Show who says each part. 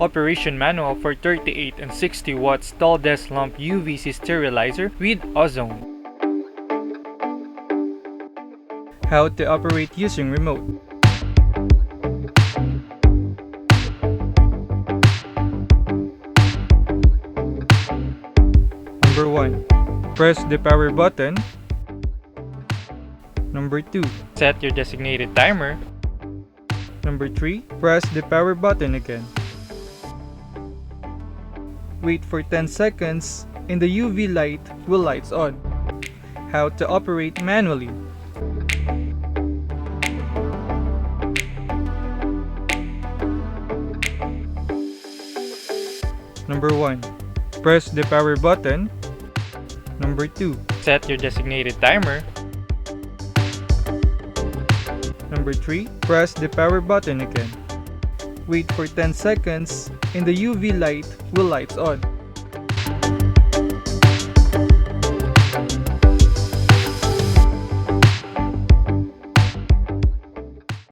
Speaker 1: Operation manual for 38 and 60 watts tall desk lamp UVC sterilizer with ozone. How to operate using remote. Number 1. Press the power button. Number 2. Set your designated timer. Number 3. Press the power button again. Wait for 10 seconds and the UV light will lights on. How to operate manually. Number 1. Press the power button. Number 2. Set your designated timer. Number 3. Press the power button again. Wait for 10 seconds and the UV light will lights on.